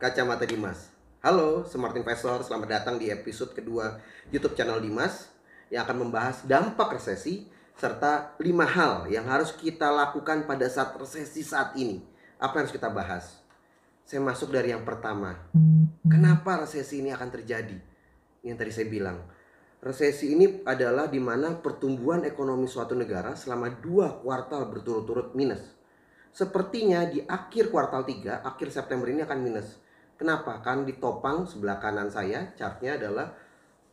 Kacamata Dimas. Halo Smart Investor, selamat datang di episode kedua YouTube channel Dimas yang akan membahas dampak resesi serta 5 hal yang harus kita lakukan pada saat resesi saat ini. Apa yang harus kita bahas? Saya masuk dari yang pertama. Kenapa resesi ini akan terjadi? Yang tadi saya bilang, resesi ini adalah di mana pertumbuhan ekonomi suatu negara selama 2 kuartal berturut-turut minus. Sepertinya di akhir kuartal 3, akhir September ini akan minus. Kenapa? Kan ditopang sebelah kanan saya, chartnya adalah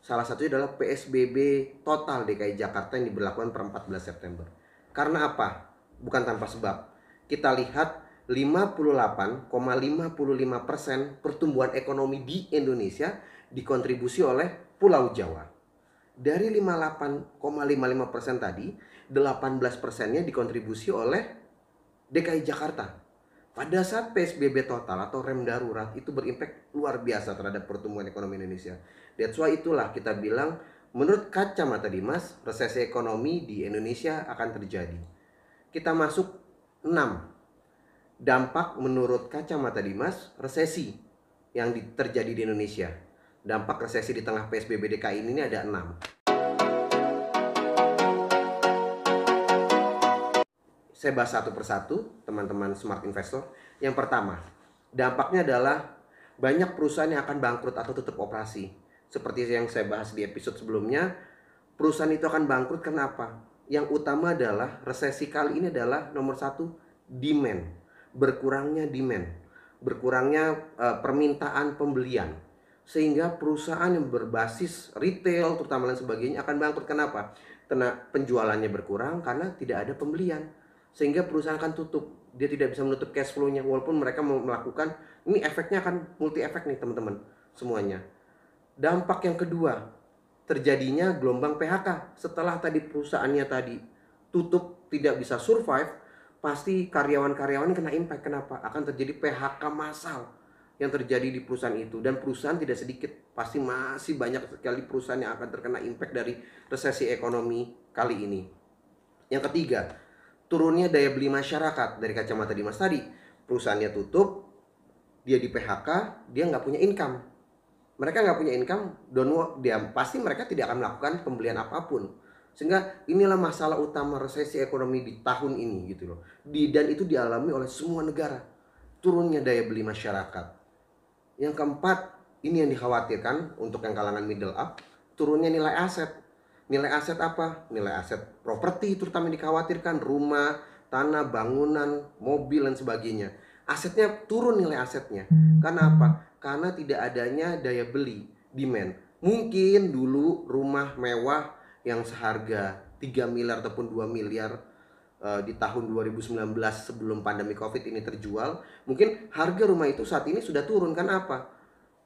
salah satunya adalah PSBB total DKI Jakarta yang diberlakukan per 14 September. Karena apa? Bukan tanpa sebab. Kita lihat 58,55% pertumbuhan ekonomi di Indonesia dikontribusi oleh Pulau Jawa. Dari 58,55% tadi, 18%-nya dikontribusi oleh DKI Jakarta. Pada saat PSBB total atau rem darurat itu berimpact luar biasa terhadap pertumbuhan ekonomi Indonesia. That's why itulah kita bilang menurut kacamata Dimas, resesi ekonomi di Indonesia akan terjadi. Kita masuk 6. Dampak menurut kacamata Dimas resesi yang terjadi di Indonesia. Dampak resesi di tengah PSBB DKI ini ada 6. Saya bahas satu persatu, teman-teman Smart Investor. Yang pertama, dampaknya adalah banyak perusahaan yang akan bangkrut atau tutup operasi. Seperti yang saya bahas di episode sebelumnya, perusahaan itu akan bangkrut karena apa? Yang utama adalah resesi kali ini adalah nomor 1, demand. Berkurangnya demand, berkurangnya permintaan pembelian. Sehingga perusahaan yang berbasis retail, terutama dan sebagainya akan bangkrut. Kenapa? Karena penjualannya berkurang karena tidak ada pembelian. Sehingga perusahaan akan tutup, dia tidak bisa menutup cash flow-nya walaupun mereka mau melakukan. Ini efeknya akan multi efek nih teman-teman semuanya. Dampak yang kedua, terjadinya gelombang PHK. Setelah tadi perusahaannya tadi tutup, tidak bisa survive, pasti karyawan-karyawan kena impact. Kenapa? Akan terjadi PHK massal yang terjadi di perusahaan itu. Dan perusahaan tidak sedikit, pasti masih banyak sekali perusahaan yang akan terkena impact dari resesi ekonomi kali ini. Yang ketiga, turunnya daya beli masyarakat. Dari kacamata Dimas tadi, perusahaannya tutup, dia di PHK, dia nggak punya income. Mereka nggak punya income, pasti mereka tidak akan melakukan pembelian apapun. Sehingga inilah masalah utama resesi ekonomi di tahun ini gitu loh. Dan itu dialami oleh semua negara. Turunnya daya beli masyarakat. Yang keempat, ini yang dikhawatirkan untuk yang kalangan middle up, turunnya nilai aset. Nilai aset apa? Nilai aset properti terutama dikhawatirkan, rumah, tanah, bangunan, mobil dan sebagainya. Asetnya turun nilai asetnya. Karena apa? Karena tidak adanya daya beli, demand. Mungkin dulu rumah mewah yang seharga 3 miliar ataupun 2 miliar di tahun 2019 sebelum pandemi Covid ini terjual, mungkin harga rumah itu saat ini sudah turun. Karena apa?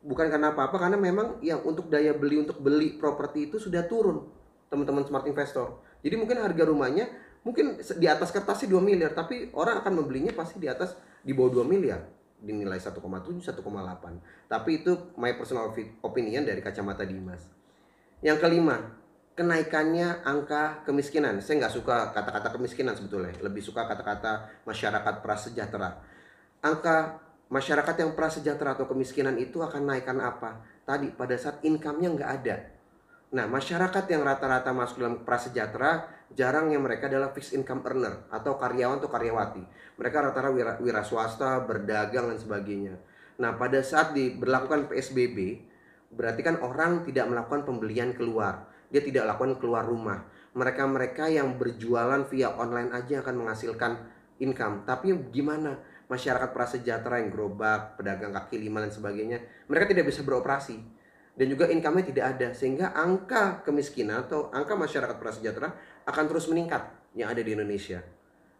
Bukan karena apa-apa, karena memang yang untuk daya beli untuk beli properti itu sudah turun. Teman-teman Smart Investor. Jadi mungkin harga rumahnya mungkin di atas kertasnya 2 miliar, tapi orang akan membelinya pasti di bawah 2 miliar, dinilai 1,7, 1,8. Tapi itu my personal opinion dari kacamata Dimas. Yang kelima, kenaikannya angka kemiskinan. Saya nggak suka kata-kata kemiskinan sebetulnya, lebih suka kata-kata masyarakat prasejahtera. Angka masyarakat yang prasejahtera atau kemiskinan itu akan naikkan apa? Tadi pada saat income-nya nggak ada. Nah, masyarakat yang rata-rata masuk dalam prasejahtera, jarang yang mereka adalah fixed income earner atau karyawan atau karyawati. Mereka rata-rata wira swasta, berdagang dan sebagainya. Nah, pada saat diberlakukan PSBB, berarti kan orang tidak melakukan pembelian keluar. Dia tidak lakukan keluar rumah. Mereka-mereka yang berjualan via online aja akan menghasilkan income. Tapi gimana? Masyarakat prasejahtera yang gerobak, pedagang kaki lima dan sebagainya, mereka tidak bisa beroperasi. Dan juga income-nya tidak ada, sehingga angka kemiskinan atau angka masyarakat prasejahtera akan terus meningkat yang ada di Indonesia.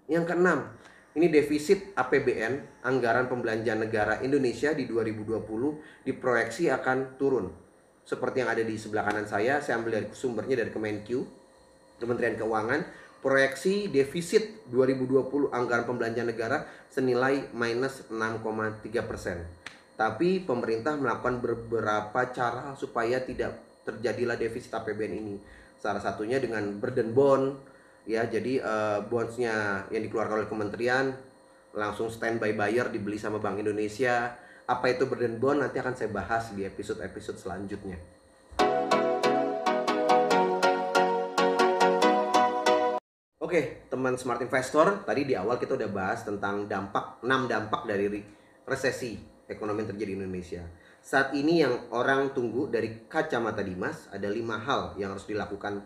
Yang keenam, ini defisit APBN, anggaran pembelanjaan negara Indonesia di 2020 diproyeksi akan turun. Seperti yang ada di sebelah kanan saya ambil dari sumbernya dari Kemenq, Kementerian Keuangan, proyeksi defisit 2020 anggaran pembelanjaan negara senilai minus 6,3%. Tapi pemerintah melakukan beberapa cara supaya tidak terjadilah defisit APBN ini. Salah satunya dengan burden bond, ya. Jadi bondsnya yang dikeluarkan oleh kementerian langsung standby buyer dibeli sama Bank Indonesia. Apa itu bird and bond nanti akan saya bahas di episode-episode selanjutnya. Oke, teman smart investor, tadi di awal kita udah bahas tentang 6 dampak dari resesi ekonomi yang terjadi di Indonesia. Saat ini yang orang tunggu dari kacamata Dimas, ada 5 hal yang harus dilakukan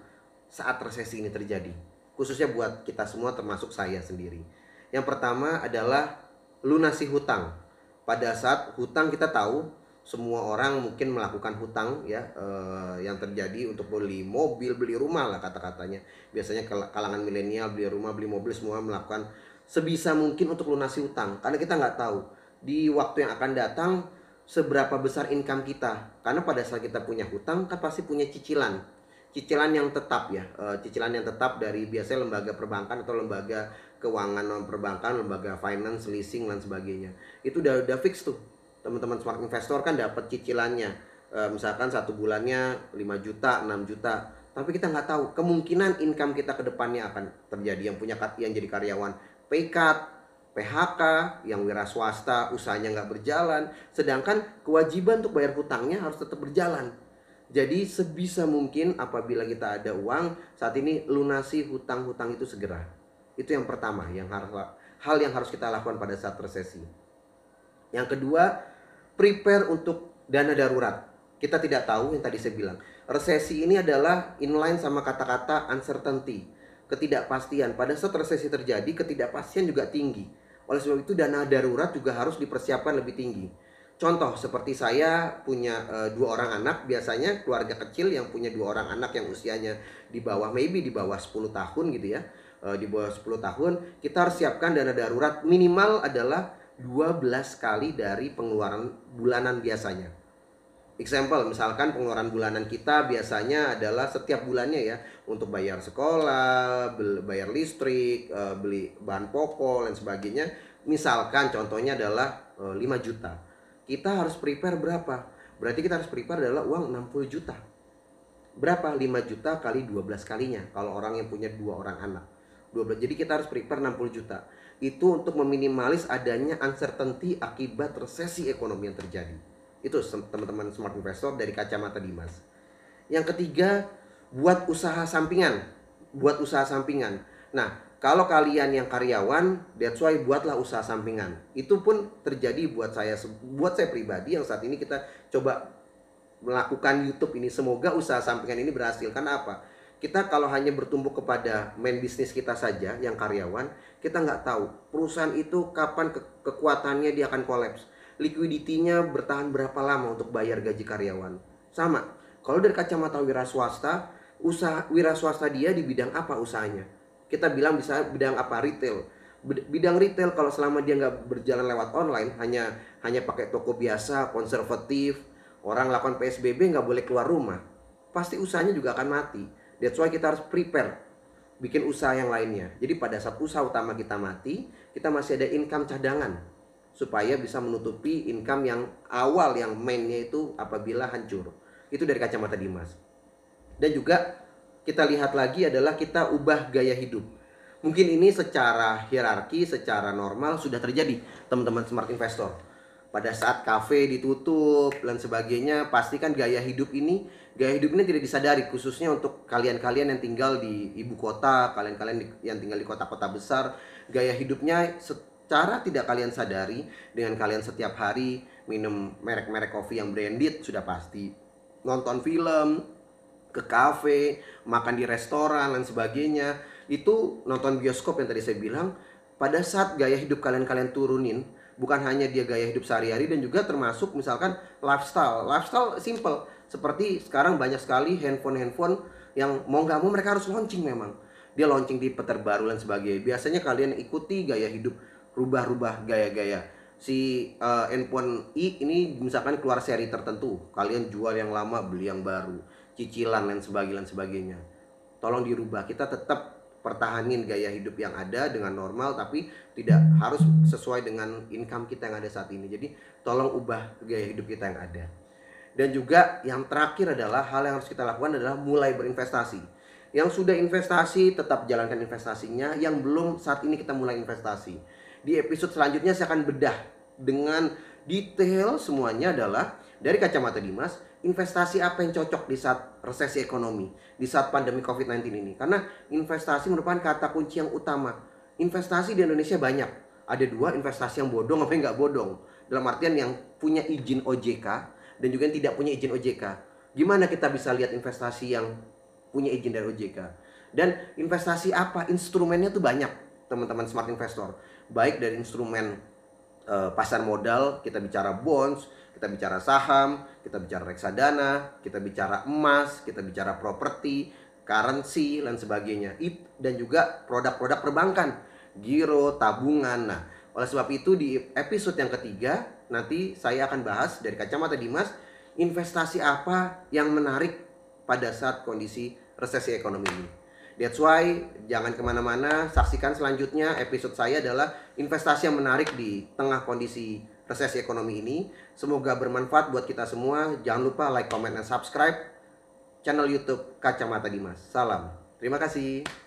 saat resesi ini terjadi. Khususnya buat kita semua termasuk saya sendiri. Yang pertama adalah lunasi hutang. Pada saat hutang kita tahu semua orang mungkin melakukan hutang ya, yang terjadi untuk beli mobil, beli rumah lah kata-katanya. Biasanya kalangan milenial beli rumah, beli mobil, semua melakukan sebisa mungkin untuk lunasi hutang. Karena kita nggak tahu di waktu yang akan datang seberapa besar income kita. Karena pada saat kita punya hutang kan pasti punya cicilan. Cicilan yang tetap ya, cicilan yang tetap dari biasanya lembaga perbankan atau lembaga keuangan non perbankan, lembaga finance, leasing dan sebagainya. Itu udah fix tuh. Teman-teman smart investor kan dapat cicilannya, misalkan 1 bulannya 5 juta, 6 juta. Tapi kita nggak tahu kemungkinan income kita ke depannya akan terjadi. Yang jadi karyawan PK, PHK, yang wira swasta usahanya nggak berjalan, sedangkan kewajiban untuk bayar hutangnya harus tetap berjalan. Jadi sebisa mungkin apabila kita ada uang saat ini, lunasi hutang-hutang itu segera. Itu yang pertama, hal yang harus kita lakukan pada saat resesi. Yang kedua, prepare untuk dana darurat. Kita tidak tahu, yang tadi saya bilang, resesi ini adalah inline sama kata-kata uncertainty, ketidakpastian. Pada saat resesi terjadi, ketidakpastian juga tinggi. Oleh sebab itu dana darurat juga harus dipersiapkan lebih tinggi. Contoh seperti saya punya 2 orang anak, biasanya keluarga kecil yang punya 2 orang anak yang usianya di bawah 10 tahun gitu ya, di bawah 10 tahun, kita harus siapkan dana darurat minimal adalah 12 kali dari pengeluaran bulanan biasanya. Example, misalkan pengeluaran bulanan kita biasanya adalah setiap bulannya ya, untuk bayar sekolah, bayar listrik, beli bahan pokok dan sebagainya. Misalkan contohnya adalah 5 juta. Kita harus prepare berapa? Berarti kita harus prepare adalah uang 60 juta. Berapa? 5 juta kali 12 kalinya kalau orang yang punya 2 orang anak. 12. Jadi kita harus prepare 60 juta. Itu untuk meminimalis adanya uncertainty akibat resesi ekonomi yang terjadi. Itu teman-teman smart investor dari kacamata Dimas. Yang ketiga, buat usaha sampingan. Nah, kalau kalian yang karyawan, that's why buatlah usaha sampingan. Itu pun terjadi buat saya pribadi yang saat ini kita coba melakukan YouTube ini. Semoga usaha sampingan ini berhasil. Karena apa? Kita kalau hanya bertumbuh kepada main bisnis kita saja yang karyawan, kita nggak tahu perusahaan itu kapan kekuatannya dia akan kolaps, liquidity-nya bertahan berapa lama untuk bayar gaji karyawan. Sama, kalau dari kacamata wira swasta, wira swasta dia di bidang apa usahanya? Kita bilang bisa bidang apa? Retail. Bidang retail kalau selama dia nggak berjalan lewat online, hanya pakai toko biasa, konservatif, orang lakukan PSBB nggak boleh keluar rumah, pasti usahanya juga akan mati. That's why kita harus prepare bikin usaha yang lainnya. Jadi pada saat usaha utama kita mati, kita masih ada income cadangan supaya bisa menutupi income yang awal, yang mainnya itu apabila hancur. Itu dari kacamata Dimas. Dan juga kita lihat lagi adalah kita ubah gaya hidup. Mungkin ini secara hierarki, secara normal sudah terjadi teman-teman smart investor. Pada saat kafe ditutup dan sebagainya, pastikan gaya hidup ini tidak disadari, khususnya untuk kalian-kalian yang tinggal di ibu kota, kalian-kalian yang tinggal di kota-kota besar. Gaya hidupnya secara tidak kalian sadari, dengan kalian setiap hari minum merek-merek kopi yang branded sudah pasti, nonton film, ke kafe, makan di restoran dan sebagainya. Itu nonton bioskop yang tadi saya bilang. Pada saat gaya hidup kalian turunin, bukan hanya dia gaya hidup sehari-hari, dan juga termasuk misalkan lifestyle simple. Seperti sekarang banyak sekali handphone yang mau nggak mau mereka harus launching. Memang dia launching tipe terbaru dan sebagainya. Biasanya kalian ikuti gaya hidup, rubah-rubah gaya-gaya. Si handphone ini misalkan keluar seri tertentu, kalian jual yang lama, beli yang baru, cicilan dan sebagainya. Tolong dirubah. Kita tetap pertahanin gaya hidup yang ada dengan normal, tapi tidak harus sesuai dengan income kita yang ada saat ini. Jadi tolong ubah gaya hidup kita yang ada. Dan juga yang terakhir adalah hal yang harus kita lakukan adalah mulai berinvestasi. Yang sudah investasi tetap jalankan investasinya, yang belum saat ini kita mulai investasi. Di episode selanjutnya saya akan bedah dengan detail semuanya adalah dari kacamata Dimas, investasi apa yang cocok di saat resesi ekonomi, di saat pandemi COVID-19 ini. Karena investasi merupakan kata kunci yang utama. Investasi di Indonesia banyak. Ada dua, investasi yang bodong apa yang nggak bodong. Dalam artian yang punya izin OJK dan juga yang tidak punya izin OJK. Gimana kita bisa lihat investasi yang punya izin dari OJK? Dan investasi apa? Instrumennya tuh banyak, teman-teman smart investor. Baik dari instrumen pasar modal, kita bicara bonds, kita bicara saham, kita bicara reksadana, kita bicara emas, kita bicara properti, currency, dan sebagainya. Dan juga produk-produk perbankan, giro, tabungan. Nah, oleh sebab itu di episode yang ketiga, nanti saya akan bahas dari kacamata Dimas, investasi apa yang menarik pada saat kondisi resesi ekonomi ini. That's why jangan kemana-mana, saksikan selanjutnya episode saya adalah investasi yang menarik di tengah kondisi resesi ekonomi ini. Semoga bermanfaat buat kita semua. Jangan lupa like, comment, dan subscribe channel YouTube Kacamata Dimas. Salam. Terima kasih.